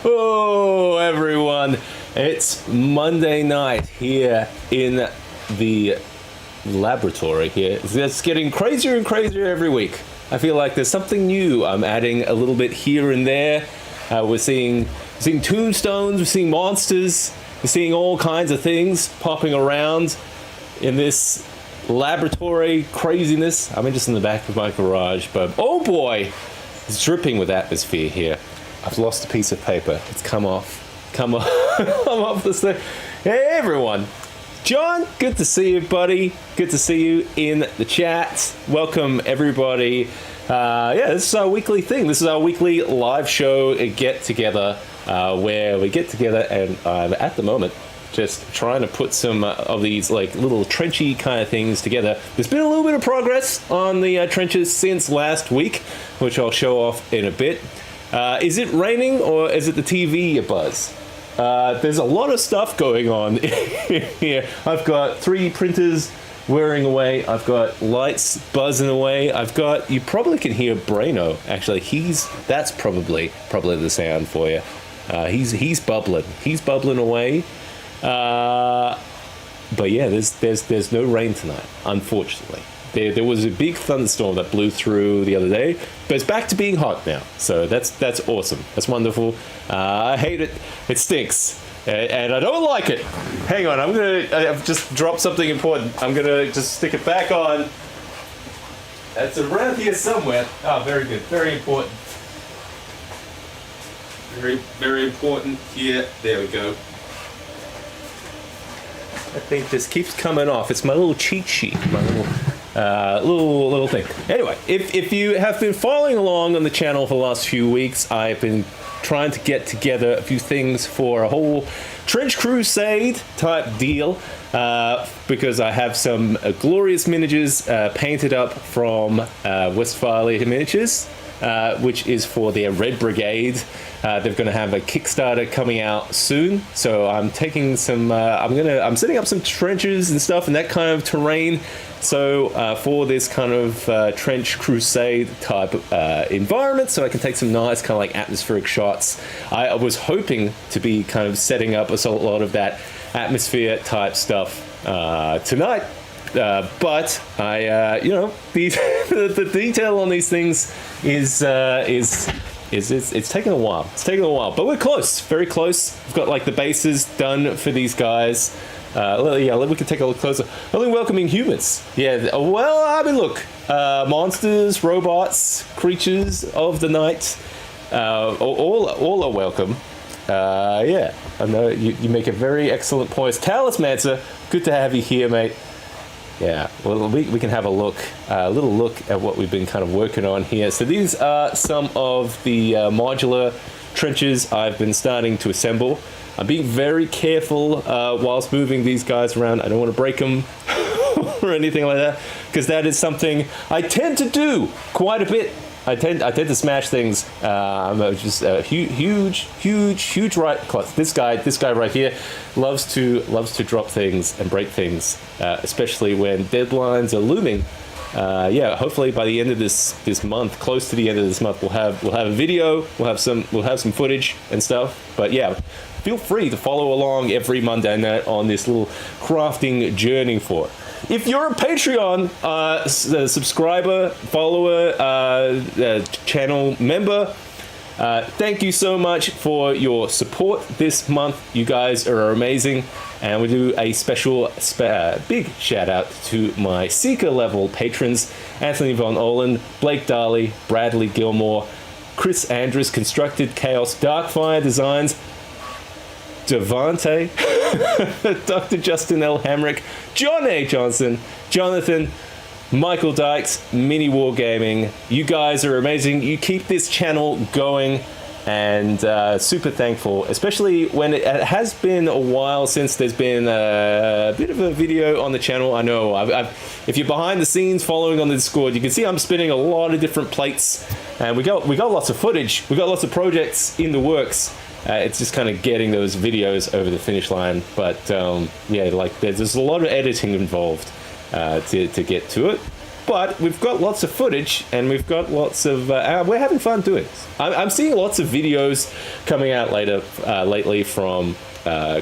Oh, everyone, it's Monday night here in the laboratory here. It's getting crazier and crazier every week. I feel like there's something new. I'm adding a little bit here and there. We're seeing tombstones, we're seeing monsters, we're seeing all kinds of things popping around in this laboratory craziness. I'm just in the back of my garage, but oh boy, it's dripping with atmosphere here. I've lost a piece of paper. It's come off come off this thing. Hey everyone, John, good to see you, buddy. Good to see you in the chat. Welcome everybody. This is our weekly thing. This is our weekly live show get together where we get together, and I'm at the moment just trying to put some of these like little trenchy kind of things together. There's been a little bit of progress on the trenches since last week, which I'll show off in a bit. Is it raining or is it the TV you buzz? There's a lot of stuff going on here. I've got 3 printers whirring away. I've got lights buzzing away. You probably can hear Braino. Actually, that's probably the sound for you. He's bubbling. He's bubbling away. But yeah, there's no rain tonight, unfortunately. There was a big thunderstorm that blew through the other day, but it's back to being hot now. So that's awesome. That's wonderful. I hate it. It stinks, and I don't like it. Hang on, I've just dropped something important. I'm gonna just stick it back on. It's around here somewhere. Oh, very good. Very important. Very, very important here. There we go. I think this keeps coming off. It's my little cheat sheet, my little thing. Anyway, if you have been following along on the channel for the last few weeks, I've been trying to get together a few things for a whole trench crusade type deal, because I have some glorious miniatures painted up from Westphalia Miniatures, which is for their Red Brigade. They're going to have a Kickstarter coming out soon, so I'm taking some. I'm setting up some trenches and stuff in that kind of terrain. So for this kind of trench crusade type environment, so I can take some nice kind of like atmospheric shots. I was hoping to be kind of setting up a lot of that atmosphere type stuff tonight. But I, the detail on these things is it's taken a while. It's taken a while, but we're close, very close. We've got like the bases done for these guys. We can take a look closer. Only welcoming humans. Yeah. Well, I mean, look, monsters, robots, creatures of the night, all are welcome. I know you make a very excellent point. Talismancer, good to have you here, mate. Yeah, well, we can have a little look at what we've been kind of working on here. So these are some of the modular trenches I've been starting to assemble. I'm being very careful whilst moving these guys around. I don't want to break them or anything like that, because that is something I tend to do quite a bit. I tend to smash things. I'm just a huge right. This guy right here loves to drop things and break things, especially when deadlines are looming. Hopefully by the end of this month, close to the end of this month, we'll have a video. We'll have some footage and stuff. But yeah, feel free to follow along every Monday night on this little crafting journey for it. If you're a Patreon subscriber, follower, channel member, thank you so much for your support this month. You guys are amazing. And we do a special big shout out to my Seeker level patrons: Anthony Von Olin, Blake Darley, Bradley Gilmore, Chris Andrews, Constructed Chaos, Darkfire Designs, Devante, Dr. Justin L. Hamrick, John A. Johnson, Jonathan, Michael Dykes, Mini Wargaming. You guys are amazing. You keep this channel going, and super thankful, especially when it has been a while since there's been a bit of a video on the channel. I know if you're behind the scenes following on the Discord, you can see I'm spinning a lot of different plates, and we got lots of footage. We got lots of projects in the works. It's just kind of getting those videos over the finish line. But there's a lot of editing involved to get to it. but we've got lots of footage and we've got lots of we're having fun doing this. I'm seeing lots of videos coming out lately from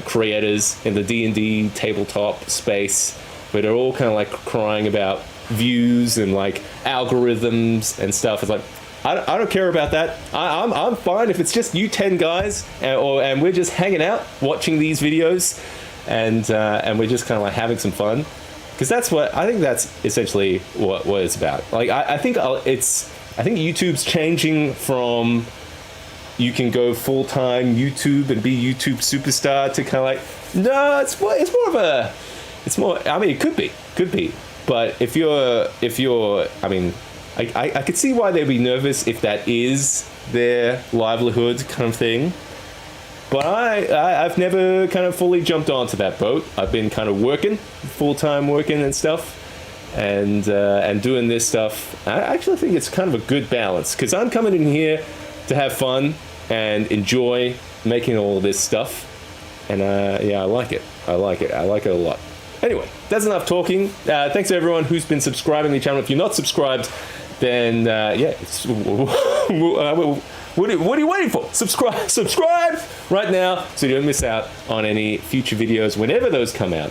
creators in the D&D tabletop space, where they're all kind of like crying about views and like algorithms and stuff. It's like, I don't care about that. I'm fine if it's just you 10 guys and we're just hanging out watching these videos and we're just kind of like having some fun, because I think that's essentially what it's about. Like I think YouTube's changing from you can go full-time YouTube and be YouTube superstar to kind of like, no, it's more I mean, it could be, but if you're I mean, I could see why they'd be nervous if that is their livelihood kind of thing. But I've never kind of fully jumped onto that boat. I've been kind of full-time working and stuff, and doing this stuff. I actually think it's kind of a good balance, because I'm coming in here to have fun and enjoy making all of this stuff. And yeah, I like it. I like it a lot. Anyway, that's enough talking. Thanks to everyone who's been subscribing to the channel. If you're not subscribed, then yeah, what are you waiting for? Subscribe right now so you don't miss out on any future videos whenever those come out.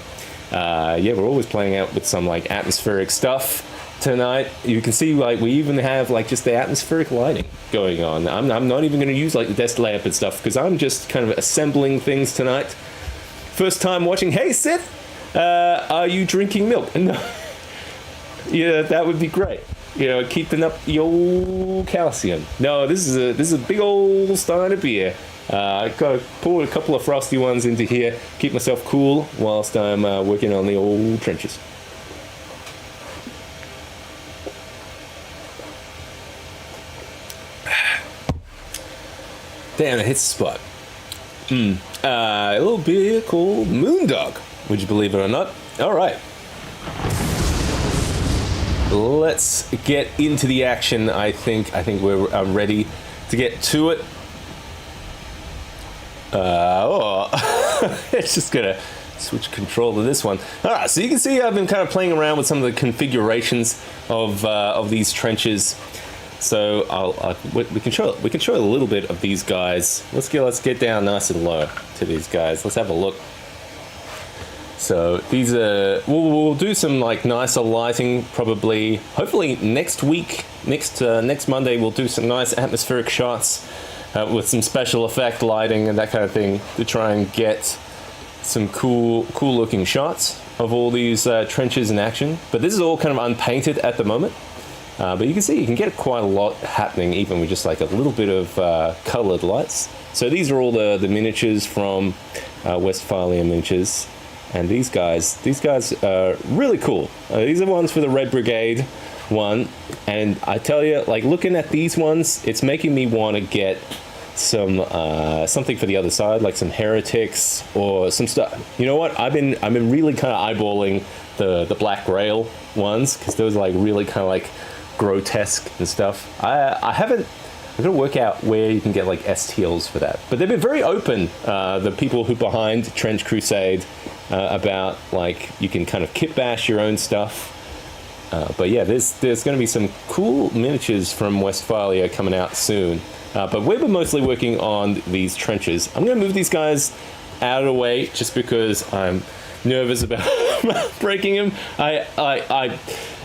Yeah, we're always playing out with some like atmospheric stuff tonight. You can see like we even have like just the atmospheric lighting going on. I'm not even going to use like the desk lamp and stuff, because I'm just kind of assembling things tonight. First time watching. Hey Sith, are you drinking milk? No. Yeah, that would be great. You know, keeping up the old calcium. No, this is a big old stein of beer. I got to pour a couple of frosty ones into here, keep myself cool whilst I'm working on the old trenches. Damn, it hits the spot. A little beer called Moondog, would you believe it or not? All right. Let's get into the action. I think I'm ready to get to it. It's just gonna switch control to this one. All right, so you can see I've been kind of playing around with some of the configurations of these trenches. So we can show a little bit of these guys. Let's get down nice and low to these guys. Let's have a look. So these are, we'll do some like nicer lighting probably, hopefully next week, next Monday we'll do some nice atmospheric shots with some special effect lighting and that kind of thing to try and get some cool looking shots of all these trenches in action. But this is all kind of unpainted at the moment. But you can see you can get quite a lot happening even with just like a little bit of colored lights. So these are all the miniatures from Westphalia Miniatures. And these guys are really cool. These are ones for the Red Brigade one. And I tell you, like looking at these ones, it's making me want to get some something for the other side, like some heretics or some stuff. You know what? I've been really kind of eyeballing the Black Grail ones, because those are like really kind of like grotesque and stuff. I've got to work out where you can get like STLs for that. But they've been very open, the people who behind Trench Crusade, about like you can kind of kit bash your own stuff. But yeah, there's going to be some cool miniatures from Westphalia coming out soon. But we've been mostly working on these trenches. I'm going to move these guys out of the way just because I'm nervous about breaking them.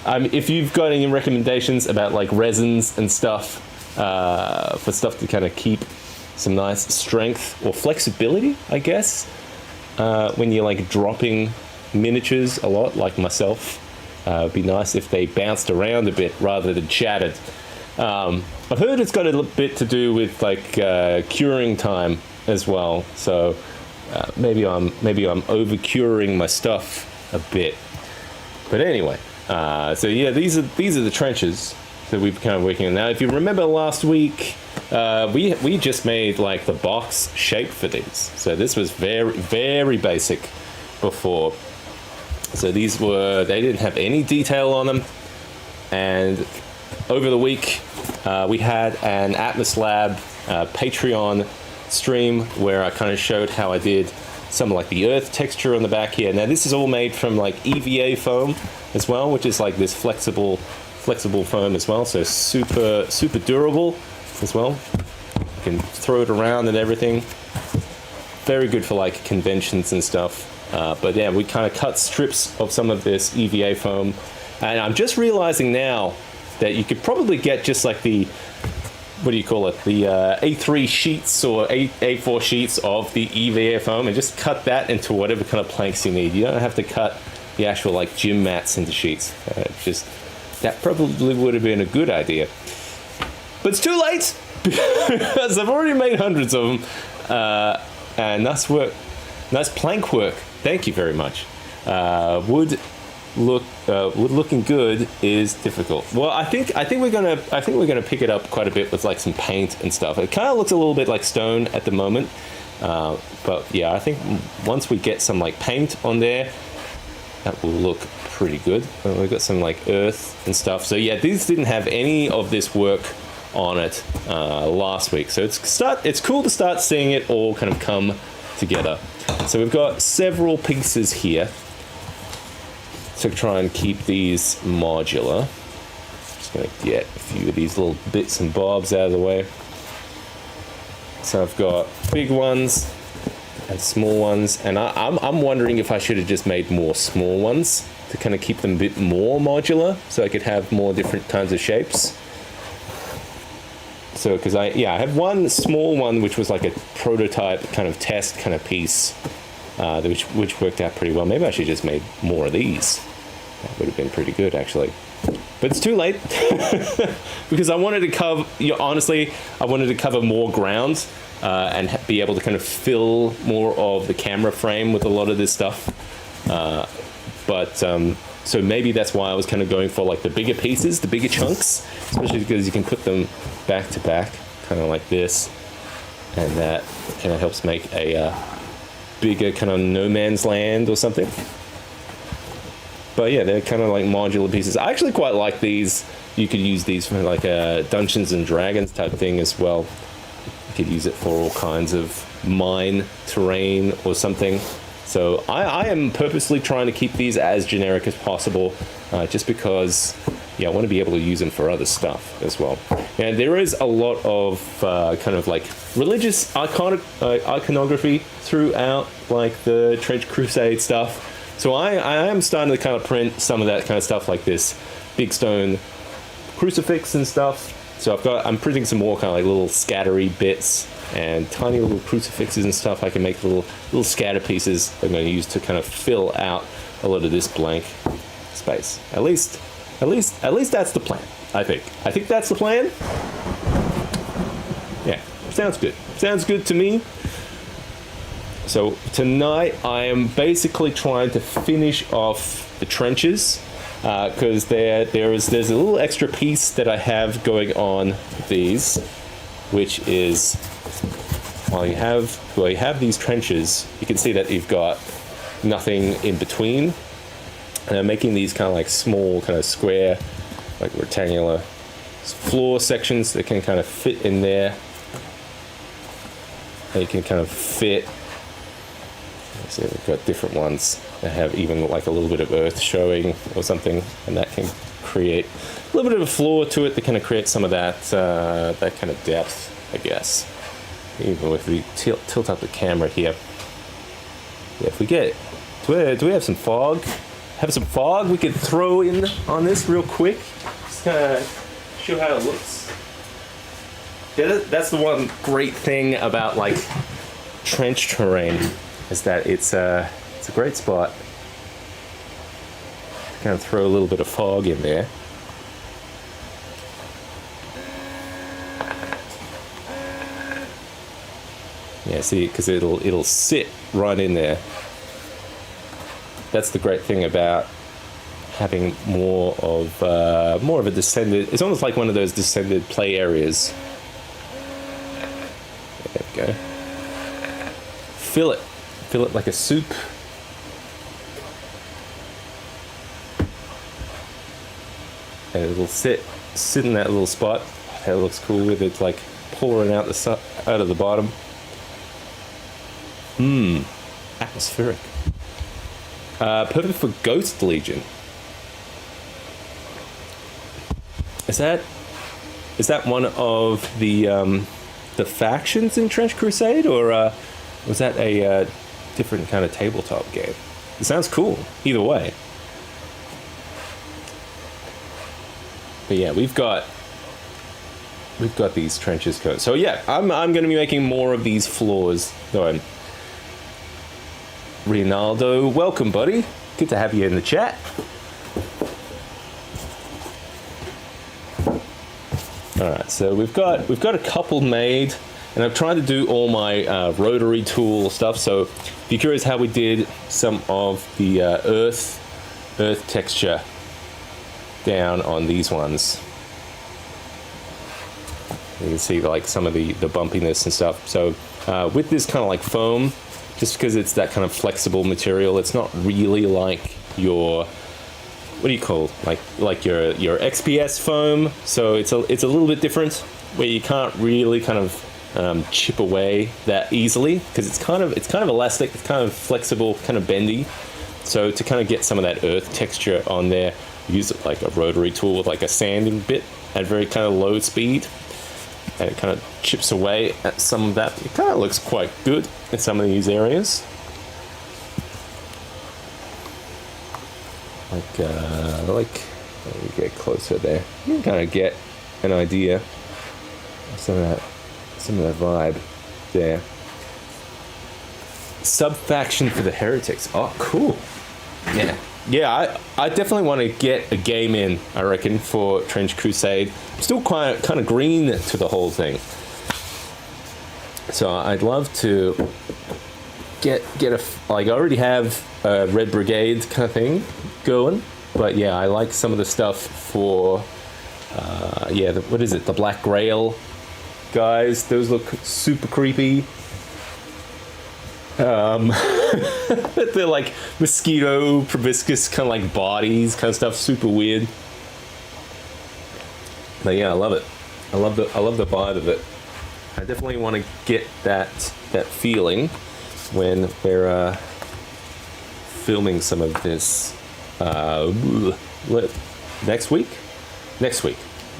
If you've got any recommendations about like resins and stuff, for stuff to kind of keep some nice strength or flexibility, I guess, when you're like dropping miniatures a lot, like myself, it'd be nice if they bounced around a bit rather than shattered. I've heard it's got a bit to do with like curing time as well, so maybe I'm over curing my stuff a bit. But anyway, so yeah, these are the trenches that we've kind of working on now. If you remember last week, we just made like the box shape for these. So this was very, very basic before. So they didn't have any detail on them. And over the week, we had an Atmos Lab Patreon stream where I kind of showed how I did some like the earth texture on the back here. Now this is all made from like EVA foam, as well, which is like this flexible foam as well. So super durable as well. You can throw it around and everything. Very good for like conventions and stuff. But yeah, we kind of cut strips of some of this EVA foam, and I'm just realizing now that you could probably get just like the, what do you call it, the A3 sheets or A4 sheets of the EVA foam, and just cut that into whatever kind of planks you need. You don't have to cut the actual like gym mats into sheets. That probably would have been a good idea, but it's too late because I've already made hundreds of them. And nice work, nice plank work. Thank you very much. Wood looking good is difficult. Well, I think we're gonna pick it up quite a bit with like some paint and stuff. It kind of looks a little bit like stone at the moment, but yeah, I think once we get some like paint on there, that will look pretty good. We've got some like earth and stuff. So yeah, these didn't have any of this work on it last week, so it's cool to start seeing it all kind of come together. So we've got several pieces here to try and keep these modular. Just gonna get a few of these little bits and bobs out of the way. So I've got big ones and small ones, and I'm wondering if I should have just made more small ones to kind of keep them a bit more modular, so I could have more different kinds of shapes. So, because I have one small one which was like a prototype kind of test kind of piece, which worked out pretty well. Maybe I should just made more of these. That would have been pretty good actually. But it's too late because I wanted to cover. Honestly, I wanted to cover more ground and be able to kind of fill more of the camera frame with a lot of this stuff. So maybe that's why I was kind of going for like the bigger pieces, the bigger chunks, especially because you can put them back to back, kind of like this, and that kind of helps make a bigger kind of no man's land or something. But yeah, they're kind of like modular pieces. I actually quite like these. You could use these for like a Dungeons and Dragons type thing as well. You could use it for all kinds of mine terrain or something. So I am purposely trying to keep these as generic as possible, just because, yeah, I want to be able to use them for other stuff as well. And there is a lot of kind of like religious iconography throughout like the Trench Crusade stuff. So I am starting to kind of print some of that kind of stuff, like this big stone crucifix and stuff. So I'm printing some more kind of like little scattery bits and tiny little crucifixes and stuff. I can make little scatter pieces I'm going to use to kind of fill out a lot of this blank space. At least that's the plan. I think that's the plan. Yeah, sounds good. Sounds good to me. So tonight I am basically trying to finish off the trenches, because there's a little extra piece that I have going on with these, which is while you have these trenches, you can see that you've got nothing in between, and I'm making these kind of like small, kind of square, like rectangular floor sections that can kind of fit in there, and you can kind of fit. So we've got different ones that have even like a little bit of earth showing or something, and that can create a little bit of a floor to it that kind of creates some of that that kind of depth, I guess. Even if we tilt up the camera here, yeah, if we get, do we have some fog? Have some fog we could throw in on this real quick, just kind of show how it looks. Yeah, that's the one great thing about like trench terrain, is that it's a great spot to kind of throw a little bit of fog in there. Yeah, see, because it'll sit right in there. That's the great thing about having more of a descended. It's almost like one of those descended play areas. There we go. Fill it like a soup. And it'll sit in that little spot. That looks cool with it like pouring out of the bottom. Atmospheric. Perfect for Ghost Legion. Is that one of the factions in Trench Crusade, or was that a different kind of tabletop game? It sounds cool either way. But yeah, we've got these trenches covered. So yeah, I'm going to be making more of these floors. Though, Ronaldo, welcome, buddy. Good to have you in the chat. All right, so we've got a couple made, and I've tried to do all my rotary tool stuff. So if you're curious how we did some of the earth texture down on these ones, you can see like some of the bumpiness and stuff. So with this kind of like foam, just because it's that kind of flexible material, it's not really like your, what do you call, like your XPS foam. So it's a little bit different, where you can't really kind of chip away that easily, because it's kind of elastic, it's kind of flexible, kind of bendy. So to kind of get some of that earth texture on there, use it like a rotary tool with like a sanding bit at very kind of low speed, and it kind of chips away at some of that. It kind of looks quite good in some of these areas. Like let me get closer there. You can kind of get an idea of some of that vibe there. Sub-faction for the heretics. Oh, cool. Yeah, I definitely want to get a game in, I reckon, for Trench Crusade. I'm still kind of green to the whole thing. So I'd love to get I already have a Red Brigade kind of thing going. But yeah, I like some of the stuff for, what is it? The Black Grail guys. Those look super creepy. They're like mosquito proboscis kind of like bodies kind of stuff, super weird. But yeah, I love it. I love the vibe of it. I definitely want to get that feeling when we're filming some of this next week.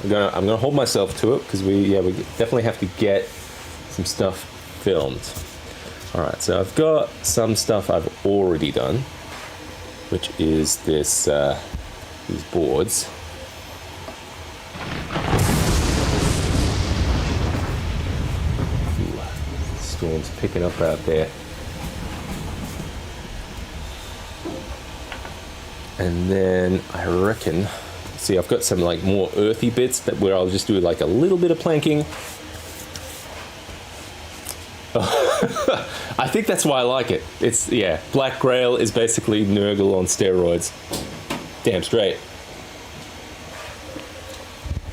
I'm gonna hold myself to it, because we definitely have to get some stuff filmed. Alright, so I've got some stuff I've already done, which is these boards. Ooh, storm's picking up out there. And then I reckon, see, I've got some like more earthy bits where I'll just do like a little bit of planking. I think that's why I like it. It's, yeah, Black Grail is basically Nurgle on steroids. Damn straight.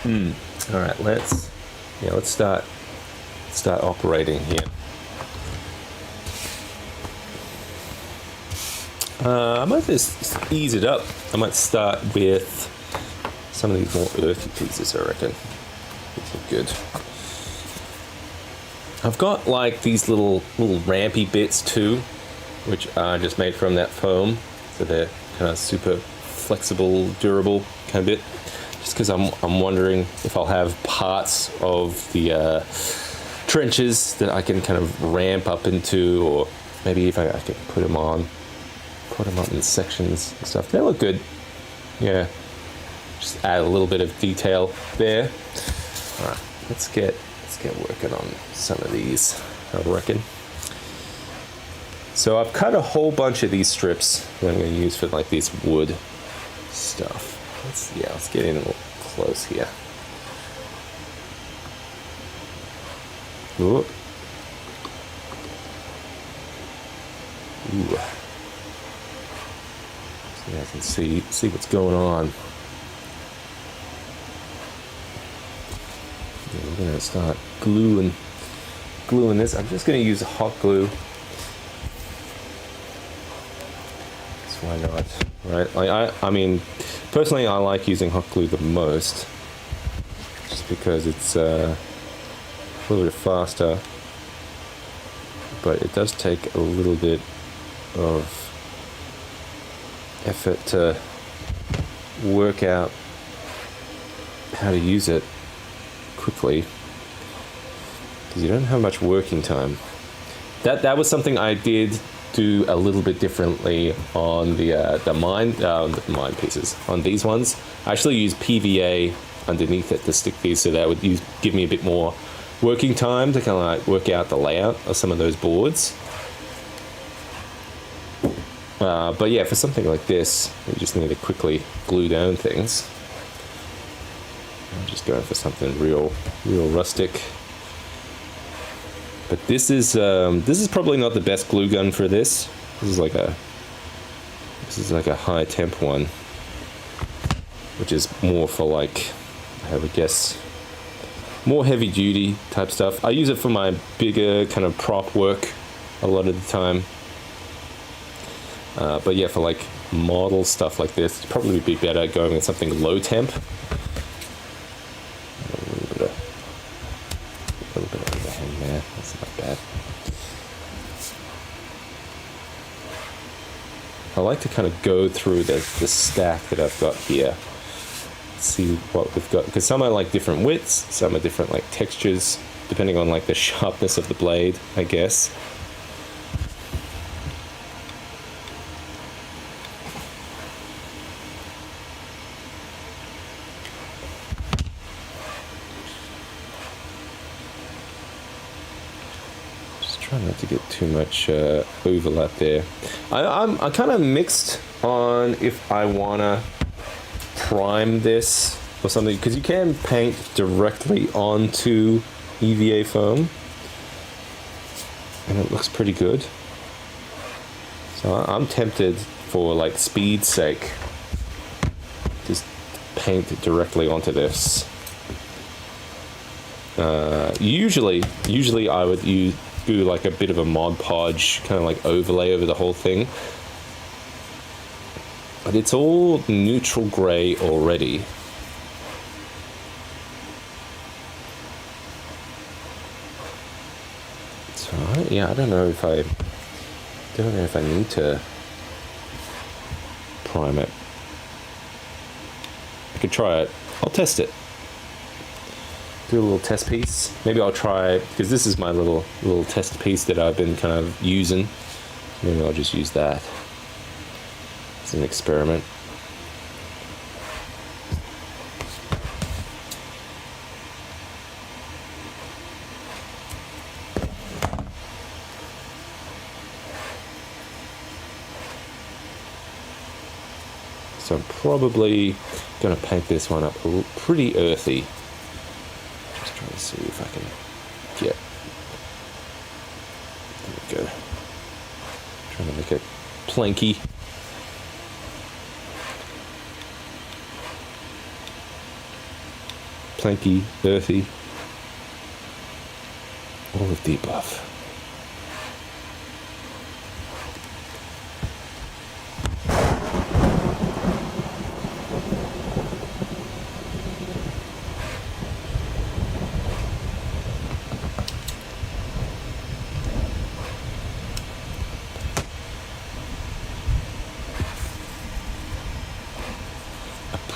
All right, let's start operating here. I might just ease it up. I might start with some of these more earthy pieces, I reckon. These look good. I've got like these little rampy bits too, which are just made from that foam. So they're kind of super flexible, durable kind of bit. Just because I'm wondering if I'll have parts of the trenches that I can kind of ramp up into, or maybe if I can put them up in sections and stuff. They look good. Yeah. Just add a little bit of detail there. All right, let's get working on some of these, I reckon. So I've cut a whole bunch of these strips that I'm going to use for like this wood stuff. Let's get in a little close here. Ooh. Ooh. So I can see what's going on. We're going to start gluing this. I'm just going to use hot glue. So why not? Right? Like I mean, personally, I like using hot glue the most, just because it's a little bit faster. But it does take a little bit of effort to work out how to use it quickly, because you don't have much working time. That was something I did do a little bit differently on the mine pieces. On these ones, I actually use PVA underneath it to stick these, so that would give me a bit more working time to kind of like work out the layout of some of those boards. But yeah, for something like this, you just need to quickly glue down things. I'm just going for something real rustic. But this is probably not the best glue gun for this. This is like a high temp one, which is more for like, I would guess, more heavy duty type stuff. I use it for my bigger kind of prop work a lot of the time. But yeah, for like model stuff like this, it'd probably be better going with something low temp. A little bit of overhang there, that's not bad. I like to kind of go through the stack that I've got here, see what we've got, because some are like different widths, some are different like textures, depending on like the sharpness of the blade, I guess. Try not to get too much overlap there. I'm kind of mixed on if I wanna prime this or something, because you can paint directly onto EVA foam, and it looks pretty good. So I'm tempted, for like speed's sake, just paint it directly onto this. Usually I would do like a bit of a Mod Podge kind of like overlay over the whole thing, but it's all neutral gray already. So yeah, I don't know if I need to prime it. I could try it. I'll test it. Do a little test piece. Maybe I'll try, because this is my little test piece that I've been kind of using. Maybe I'll just use that as an experiment. So I'm probably going to paint this one up pretty earthy. Just trying to see if I can get. There we go. Trying to make it planky. Planky, earthy. All of the above.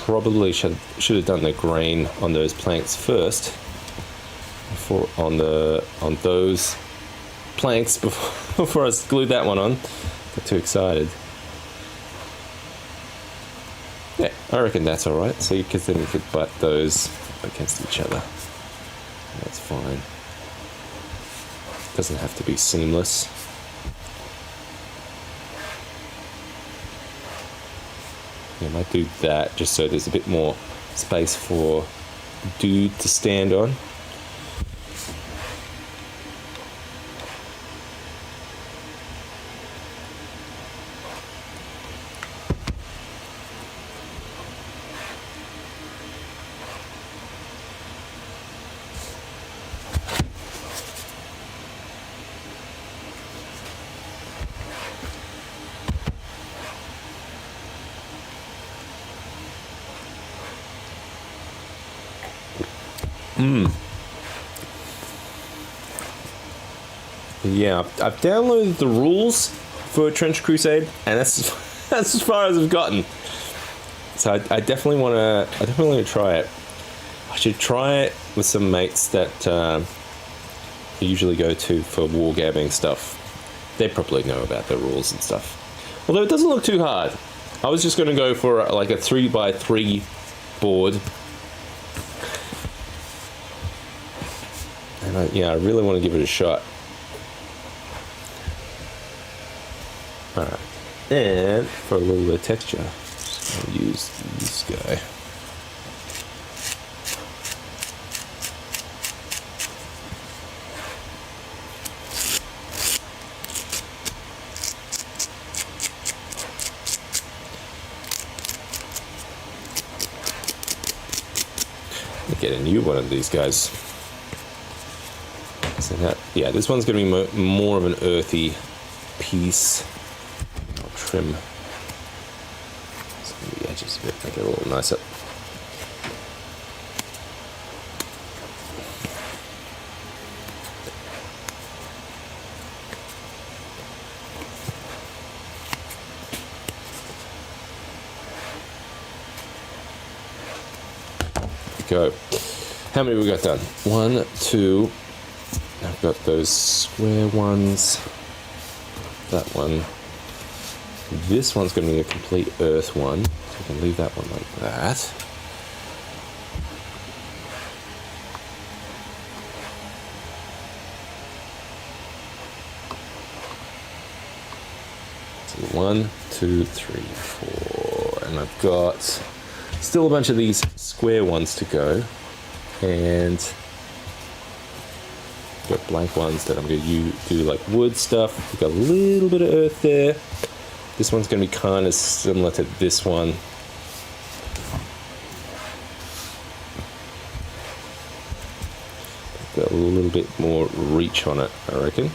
Probably should have done the grain on those planks first, on those planks before I glued that one on. Got too excited. Yeah, I reckon that's all right. So because then you could butt those against each other. That's fine. Doesn't have to be seamless. I might do that just so there's a bit more space for the dude to stand on. Yeah, I've downloaded the rules for Trench Crusade, and that's as far as I've gotten. So I definitely want to try it. I should try it with some mates that I usually go to for wargaming stuff. They probably know about the rules and stuff. Although it doesn't look too hard. I was just going to go for like a 3x3 board. And I really want to give it a shot. Alright. And for a little bit of texture, I'll use this guy. Get a new one of these guys. So that, yeah, this one's going to be more of an earthy piece. I'll trim some of the edges a bit, make it a little nicer. Go. How many we got done? 1, 2. I've got those square ones. That one. This one's going to be a complete earth one. So I can leave that one like that. So 1, 2, 3, 4. And I've got still a bunch of these square ones to go, and got blank ones that I'm going to do like wood stuff. We've got a little bit of earth there. This one's going to be kind of similar to this one. Got a little bit more reach on it, I reckon.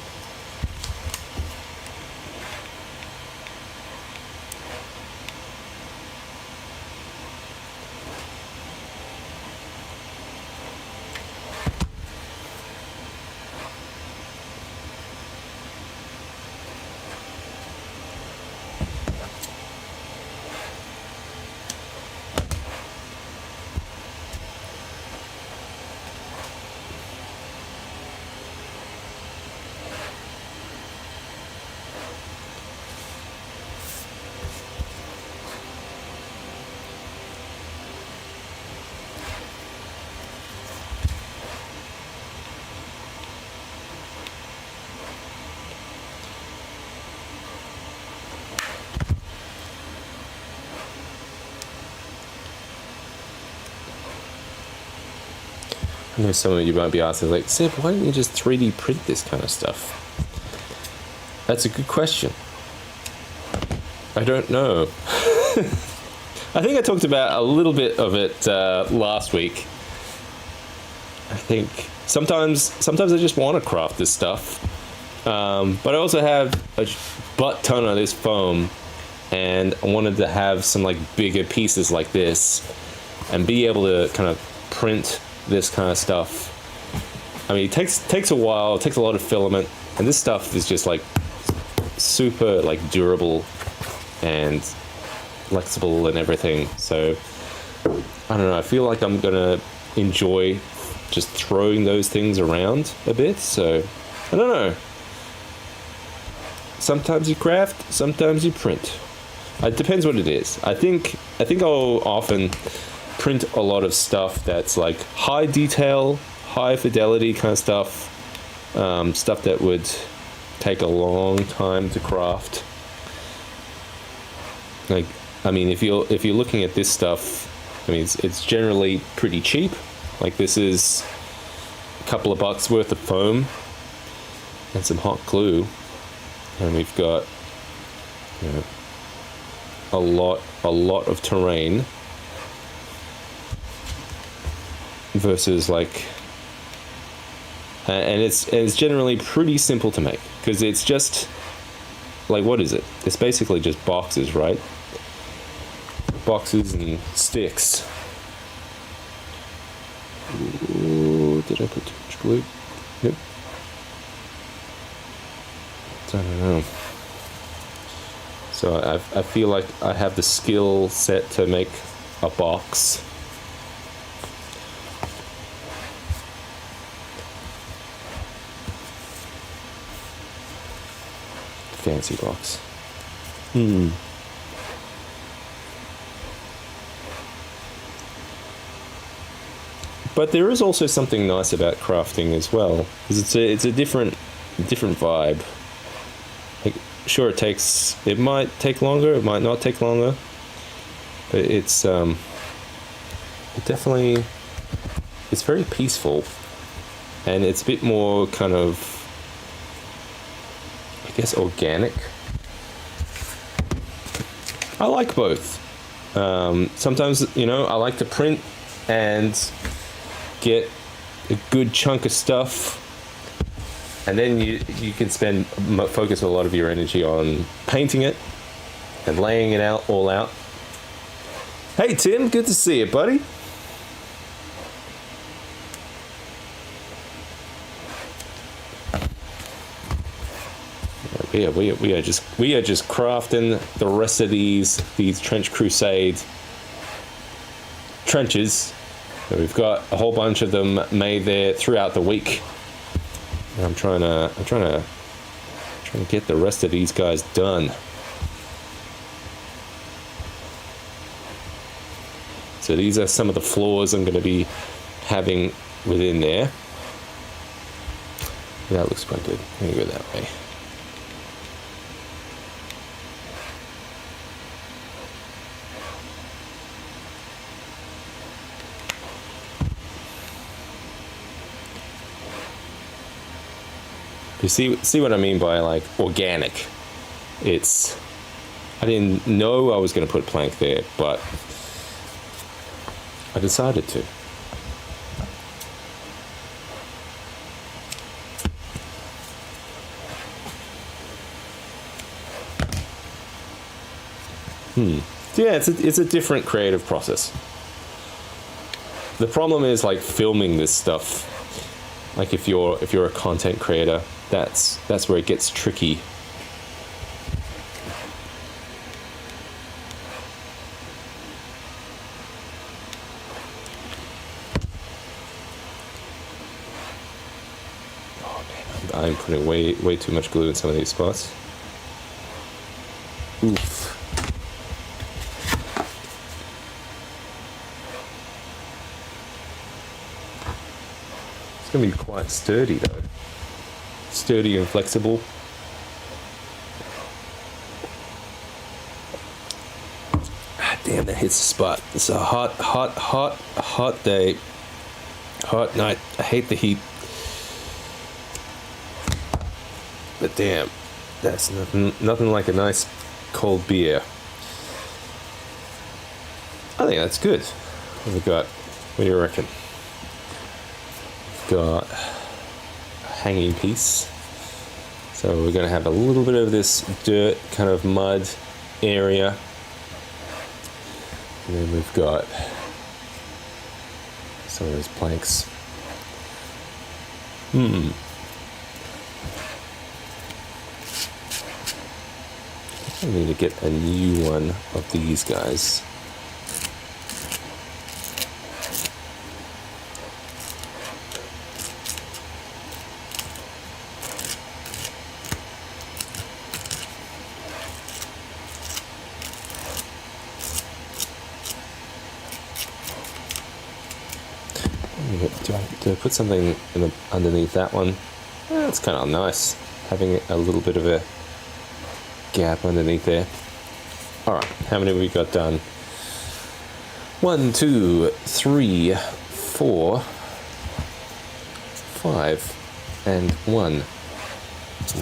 I know some of you might be asking, like, Seb, why don't you just 3D print this kind of stuff? That's a good question. I don't know. I think I talked about a little bit of it last week. I think sometimes I just want to craft this stuff. But I also have a butt ton of this foam, and I wanted to have some like bigger pieces like this and be able to kind of print this kind of stuff. I mean, it takes a while, it takes a lot of filament, and this stuff is just like super like durable and flexible and everything. So I don't know, I feel like I'm gonna enjoy just throwing those things around a bit. So I don't know, sometimes you craft, sometimes you print. It depends what it is. I think I'll often print a lot of stuff that's like high detail, high fidelity kind of stuff, stuff that would take a long time to craft. Like, I mean, if you're looking at this stuff, I mean, it's generally pretty cheap. Like, this is a couple of bucks worth of foam and some hot glue, and we've got, you know, a lot of terrain versus like, and it's generally pretty simple to make because it's just like, what is it? It's basically just boxes, right? Boxes and sticks. Ooh, did I put too much glue? Nope. I don't know. So I feel like I have the skill set to make a box. fancy rocks. But there is also something nice about crafting as well, because it's a different vibe. Like, sure, it might take longer, it might not take longer, but it's definitely, it's very peaceful, and it's a bit more kind of, I guess, organic. I like both. Sometimes, I like to print and get a good chunk of stuff, and then you can focus a lot of your energy on painting it and laying it all out. Hey Tim, good to see you, buddy. Yeah, we are just crafting the rest of these Trench Crusade trenches. So we've got a whole bunch of them made there throughout the week. And I'm trying to get the rest of these guys done. So these are some of the floors I'm going to be having within there. That looks quite good. I'm going to go that way. You see what I mean by like organic? I didn't know I was going to put plank there, but I decided to. Yeah, it's a different creative process. The problem is like filming this stuff. Like if you're a content creator, that's where it gets tricky. Oh man, I'm putting way too much glue in some of these spots. Oof. It's gonna be quite sturdy though. Sturdy and flexible. Ah, damn, that hits the spot. It's a hot day. Hot night. I hate the heat. But damn, that's nothing like a nice cold beer. I think that's good. What have we got? What do you reckon? Got a hanging piece. So we're going to have a little bit of this dirt, kind of mud area. And then we've got some of those planks. I need to get a new one of these guys. Do I put something underneath that one? It's kind of nice, having a little bit of a gap underneath there. Alright, how many have we got done? 1, 2, 3, 4, 5, and 1.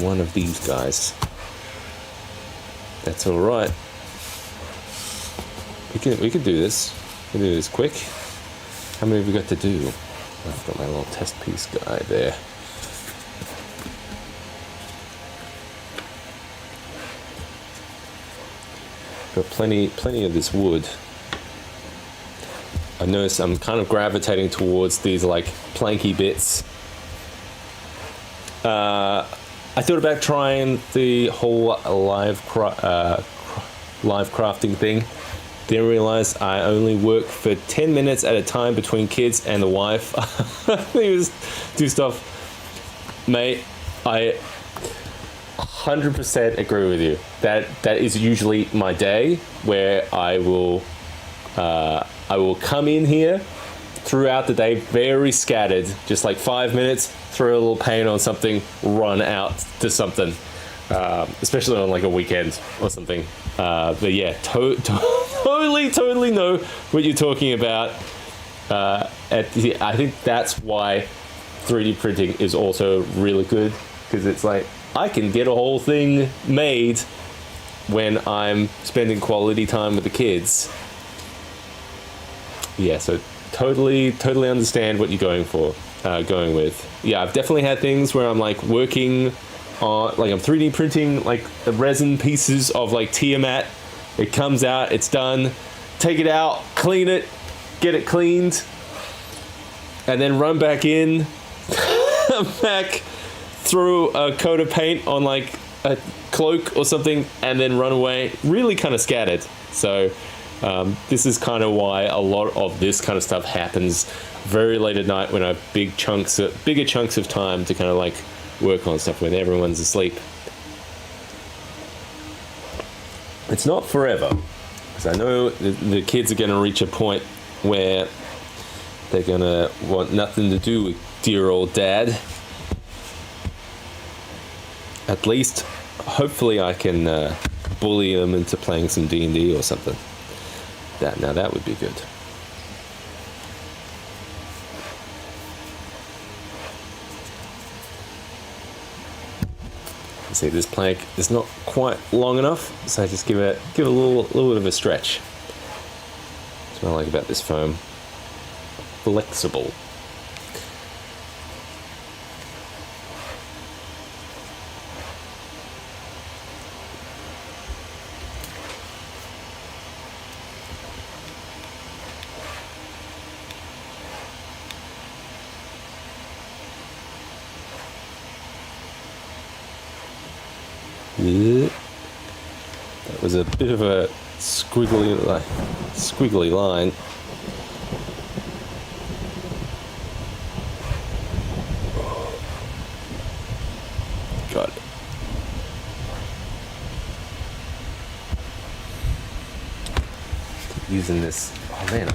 One of these guys. That's alright. We can do this. We can do this quick. How many have we got to do? I've got my little test piece guy there. Got plenty of this wood. I notice I'm kind of gravitating towards these like planky bits. I thought about trying the whole live crafting thing. Then realized I only work for 10 minutes at a time between kids and the wife. I just do stuff. Mate, I 100% agree with you. That is usually my day where I will come in here throughout the day very scattered, just like 5 minutes, throw a little paint on something, run out to something, especially on like a weekend or something. But yeah, totally know what you're talking about. I think that's why 3D printing is also really good, because it's like I can get a whole thing made when I'm spending quality time with the kids. Yeah, so totally understand what you're going with. Yeah, I've definitely had things where I'm like working on, like I'm 3D printing like the resin pieces of like Tiamat. It comes out, it's done. Take it out, clean it, get it cleaned, and then run back in, back through a coat of paint on like a cloak or something, and then run away. Really kind of scattered. So this is kind of why a lot of this kind of stuff happens very late at night when I have bigger chunks of time to kind of like work on stuff when everyone's asleep. It's not forever, because I know the kids are going to reach a point where they're going to want nothing to do with dear old dad. At least, hopefully I can bully them into playing some D&D or something. Now that would be good. See, this plank is not quite long enough, so I just give it a little bit of a stretch. That's what I like about this foam. Flexible. That was a bit of a squiggly line. Got it. Using this. Oh man,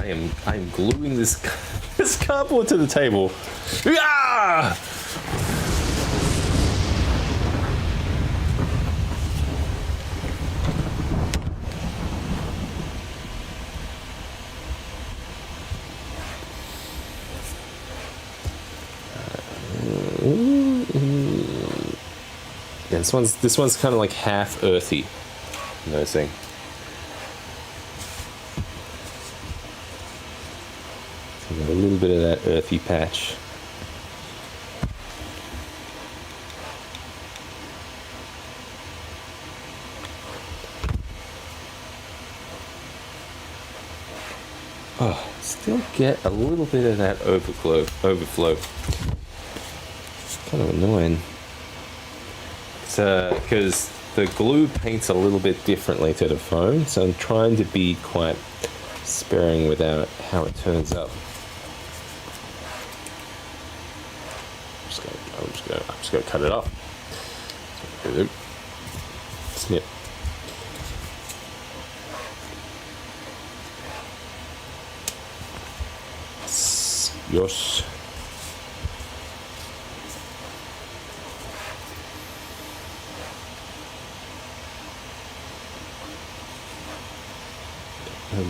I am gluing this this cardboard to the table. Yeah! Yeah, this one's kind of like half earthy. I'm noticing. So got a little bit of that earthy patch. Oh, still get a little bit of that overflow. Kind of annoying. Because the glue paints a little bit differently to the foam, so I'm trying to be quite sparing with how it turns up. I'm just gonna cut it off. Snip. Yes.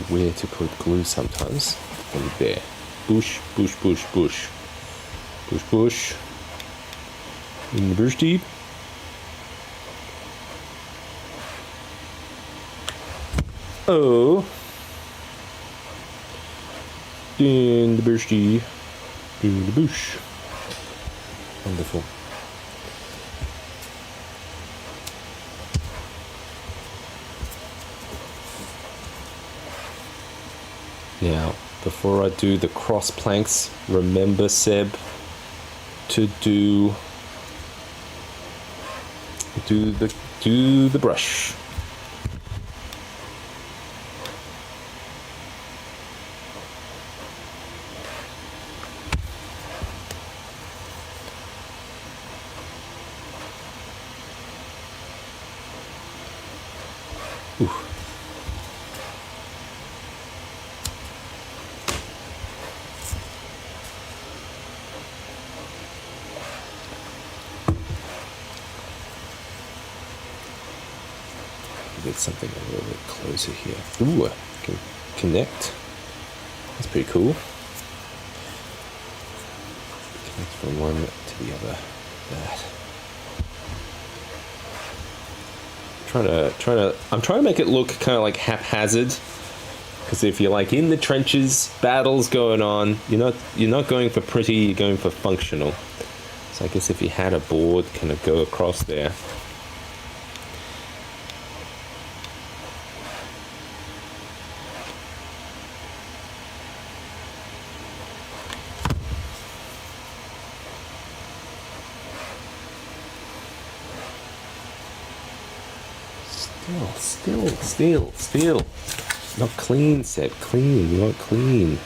Where to put glue sometimes. And there. Bush. Bush. In the bush deep. Oh. In the bush deep. In the bush. Wonderful. Now, before I do the cross planks, remember, Seb, to do the brush. get something a little bit closer here. Ooh, I can connect. That's pretty cool. Connect from one to the other. That. I'm trying to make it look kind of like haphazard. Because if you're like in the trenches, battles going on, you're not going for pretty, you're going for functional. So I guess if you had a board kind of go across there. Still. Not clean, Seb. Clean. You want clean.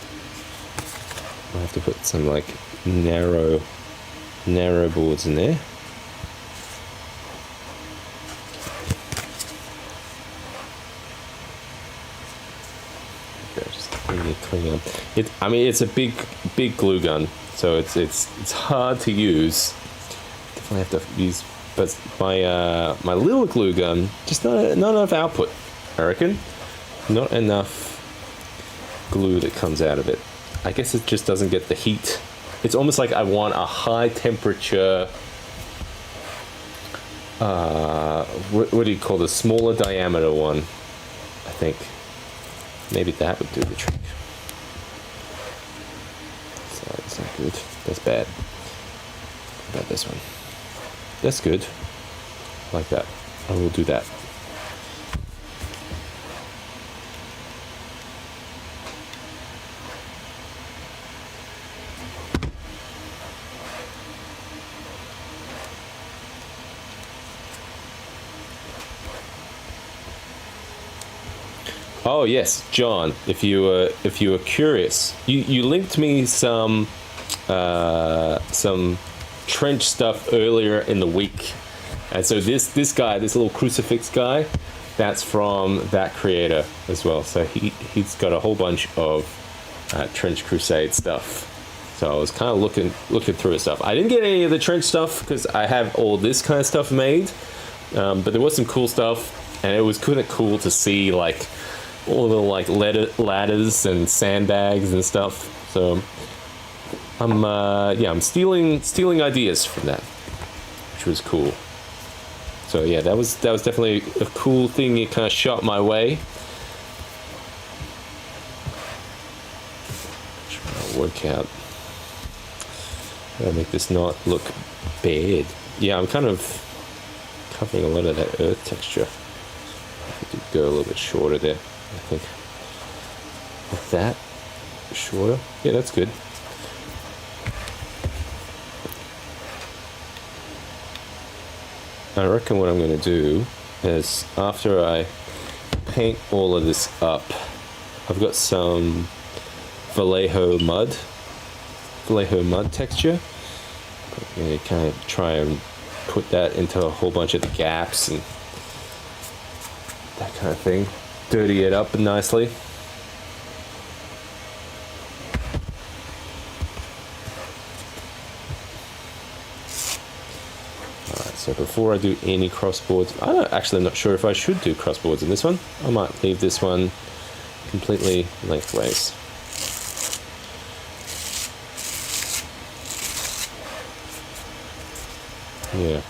I have to put some like narrow boards in there. Okay, just clean up. It's a big glue gun, so it's hard to use. Definitely have to use. But my little glue gun, just not enough output, I reckon. Not enough glue that comes out of it. I guess it just doesn't get the heat. It's almost like I want a high temperature, what do you call the smaller diameter one? I think maybe that would do the trick. So that's not good. That's bad. What about this one? That's good. Like that. I will do that. Oh yes, John. If you were curious, you linked me some trench stuff earlier in the week, and so this guy, this little crucifix guy, that's from that creator as well. So he's got a whole bunch of trench crusade stuff. So I was kind of looking through his stuff. I didn't get any of the trench stuff because I have all this kind of stuff made, but there was some cool stuff, and it was kind of cool to see like all the like ladders and sandbags and stuff. So I'm stealing ideas from that, which was cool. So yeah, that was definitely a cool thing you kind of shot my way. Trying to work out how to make this not look bad. Yeah, I'm kind of covering a lot of that earth texture. I could go a little bit shorter there, I think. Like that, shorter. Yeah, that's good. I reckon what I'm going to do is, after I paint all of this up, I've got some Vallejo mud texture. I'm going to kind of try and put that into a whole bunch of the gaps and that kind of thing. Dirty it up nicely. So before I do any crossboards, I'm not sure if I should do crossboards in this one. I might leave this one completely lengthways. Yeah.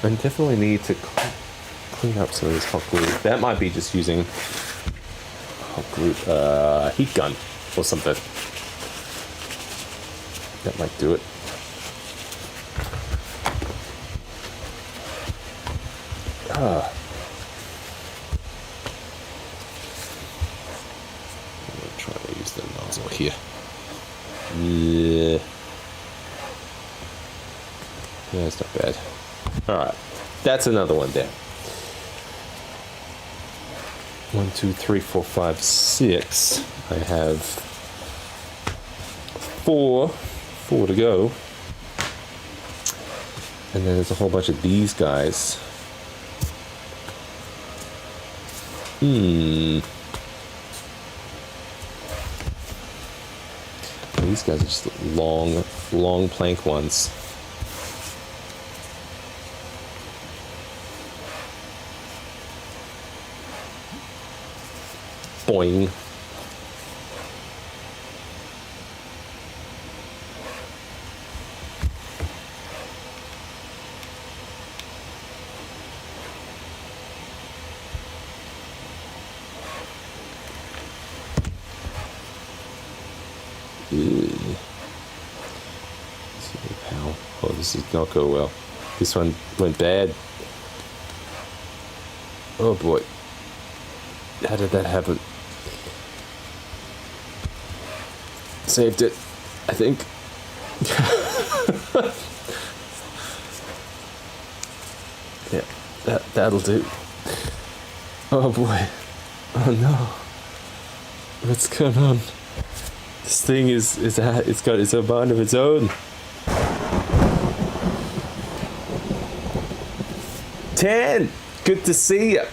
I definitely need to clean up some of this hot glue. That might be just using hot glue, heat gun or something. That might do it. I'm gonna try to use the nozzle here. Yeah, it's not bad. Alright, that's another one there. 1, 2, 3, 4, 5, 6. I have 4 to go. And then there's a whole bunch of these guys. These guys are just long plank ones. Boing. Oh, this did not go well. This one went bad. Oh boy. How did that happen? Saved it, I think. Yeah, that'll do. Oh boy. Oh no. What's going on? This thing it's got its own mind of its own. 10. Good to see you.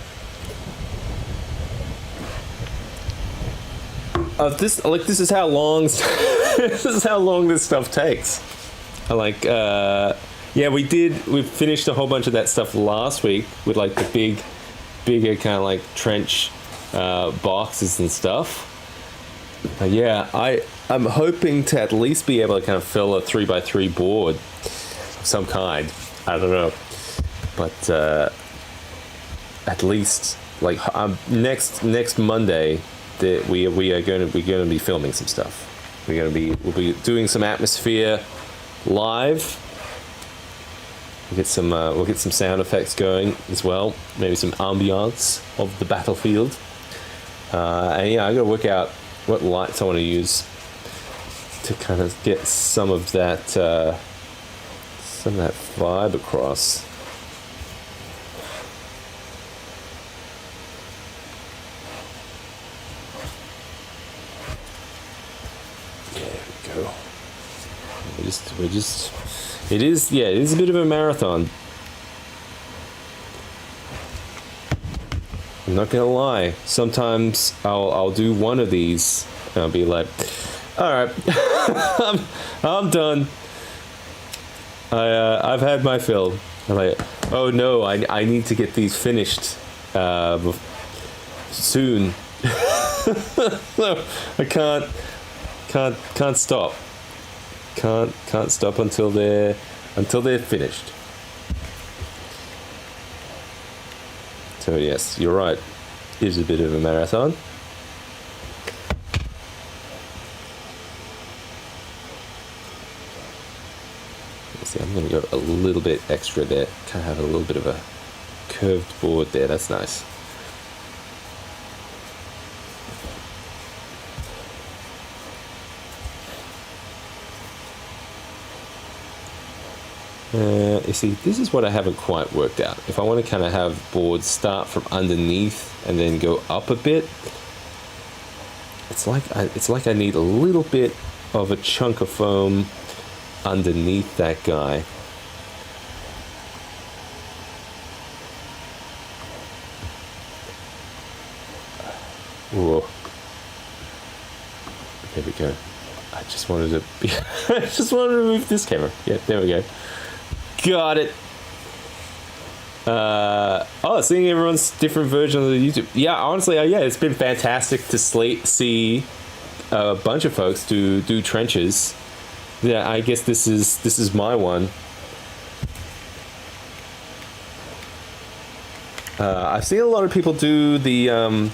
This is how long this is how long this stuff takes. Yeah, we finished a whole bunch of that stuff last week with like the bigger kind of like trench boxes and stuff. Yeah, I'm hoping to at least be able to kind of fill a 3x3 board of some kind. I don't know, but at least like next Monday that we're going to be filming some stuff. We'll be doing some Atmoseeker live. We'll get some sound effects going as well. Maybe some ambiance of the battlefield. And yeah, I got to work out what lights I want to use to kind of get some of that vibe across. There we go. It is a bit of a marathon. I'm not gonna lie. Sometimes I'll do one of these and I'll be like, all right, I'm done. I've had my fill. I'm like, oh no, I need to get these finished soon. No, I can't stop. Can't stop until they're finished. So yes, you're right. It is a bit of a marathon. See, I'm going to go a little bit extra there. Kind of have a little bit of a curved board there. That's nice. You see, this is what I haven't quite worked out. If I want to kind of have boards start from underneath and then go up a bit, it's like I need a little bit of a chunk of foam underneath that guy. Whoa. There we go. I just wanted to move this camera. Yeah, there we go. Got it. Seeing everyone's different version of the YouTube. Yeah, honestly, yeah, it's been fantastic to see a bunch of folks do trenches. Yeah, I guess this is my one. I've seen a lot of people do the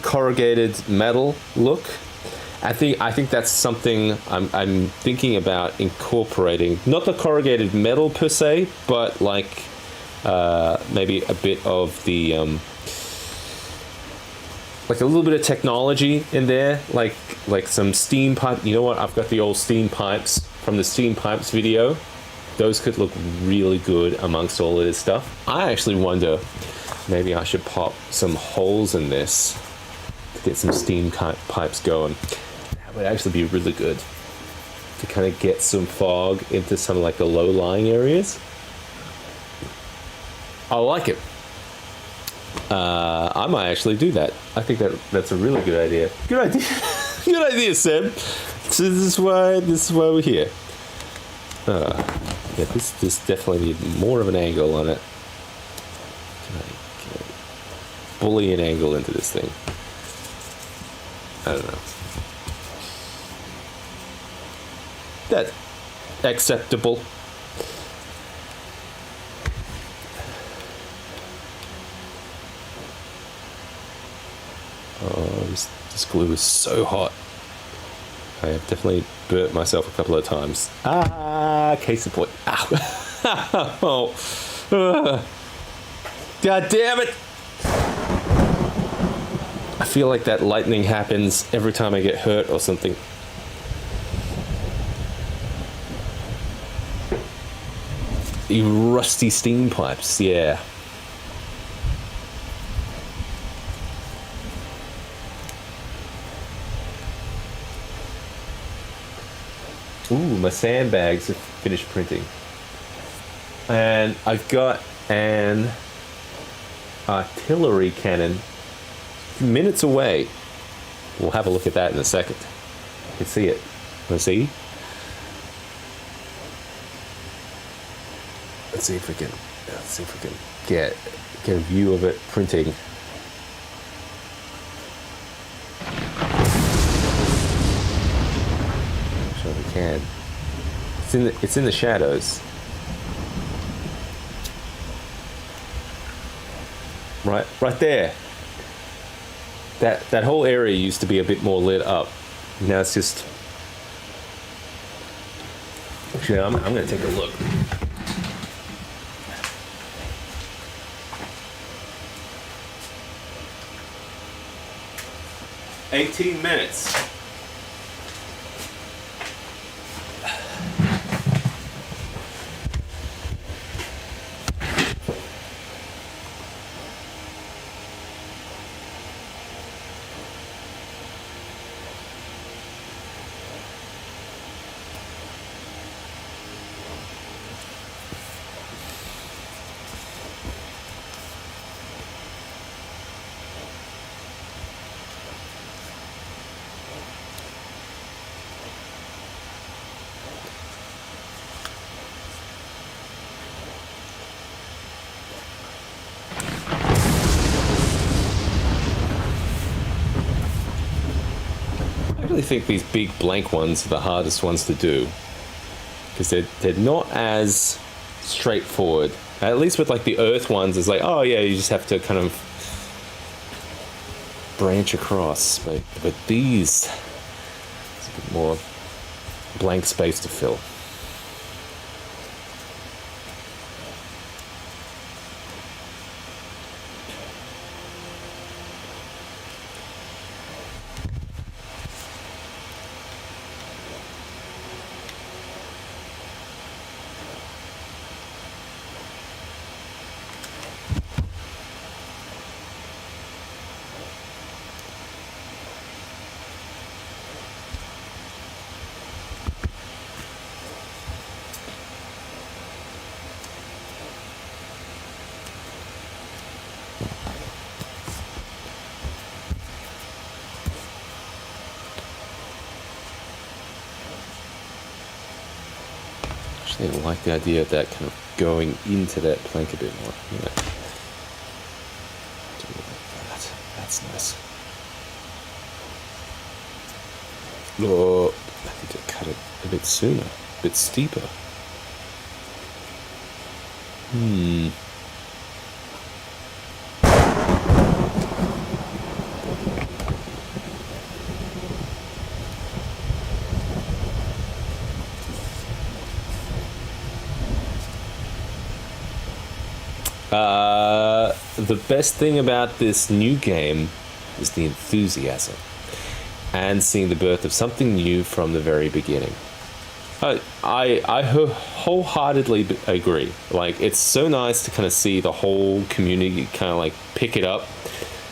corrugated metal look. I think that's something I'm thinking about incorporating. Not the corrugated metal per se, but like maybe a bit of the like a little bit of technology in there, like some steam pipe. You know what? I've got the old steam pipes from the steam pipes video. Those could look really good amongst all of this stuff. I actually wonder, maybe I should pop some holes in this to get some steam pipes going. That would actually be really good to kind of get some fog into some like the low-lying areas. I like it. I might actually do that. I think that's a really good idea. Good idea. Good idea, Seb. So this is why we're here. Yeah, this definitely need more of an angle on it. Can I bully an angle into this thing? I don't know. That's acceptable. Oh, this glue is so hot. I have definitely burnt myself a couple of times. Case in point. Ow. Oh. God damn it! I feel like that lightning happens every time I get hurt or something. You rusty steam pipes, yeah. Ooh, my sandbags have finished printing. And I've got an artillery cannon minutes away. We'll have a look at that in a second. You can see it. Let's see. Let's see if we can get a view of it printing. Sure we can. It's in the shadows. Right there. That whole area used to be a bit more lit up. Now it's just. Actually, I'm going to take a look. $18 minutes. I really think these big blank ones are the hardest ones to do because they're not as straightforward. At least with like the earth ones, it's like, oh yeah, you just have to kind of branch across. But these, it's a bit more blank space to fill. I didn't like the idea of that kind of going into that plank a bit more. Yeah. Do it like that. That's nice. Oh, I need to cut it a bit sooner, a bit steeper. The best thing about this new game is the enthusiasm and seeing the birth of something new from the very beginning. I wholeheartedly agree. Like, it's so nice to kind of see the whole community kind of like pick it up.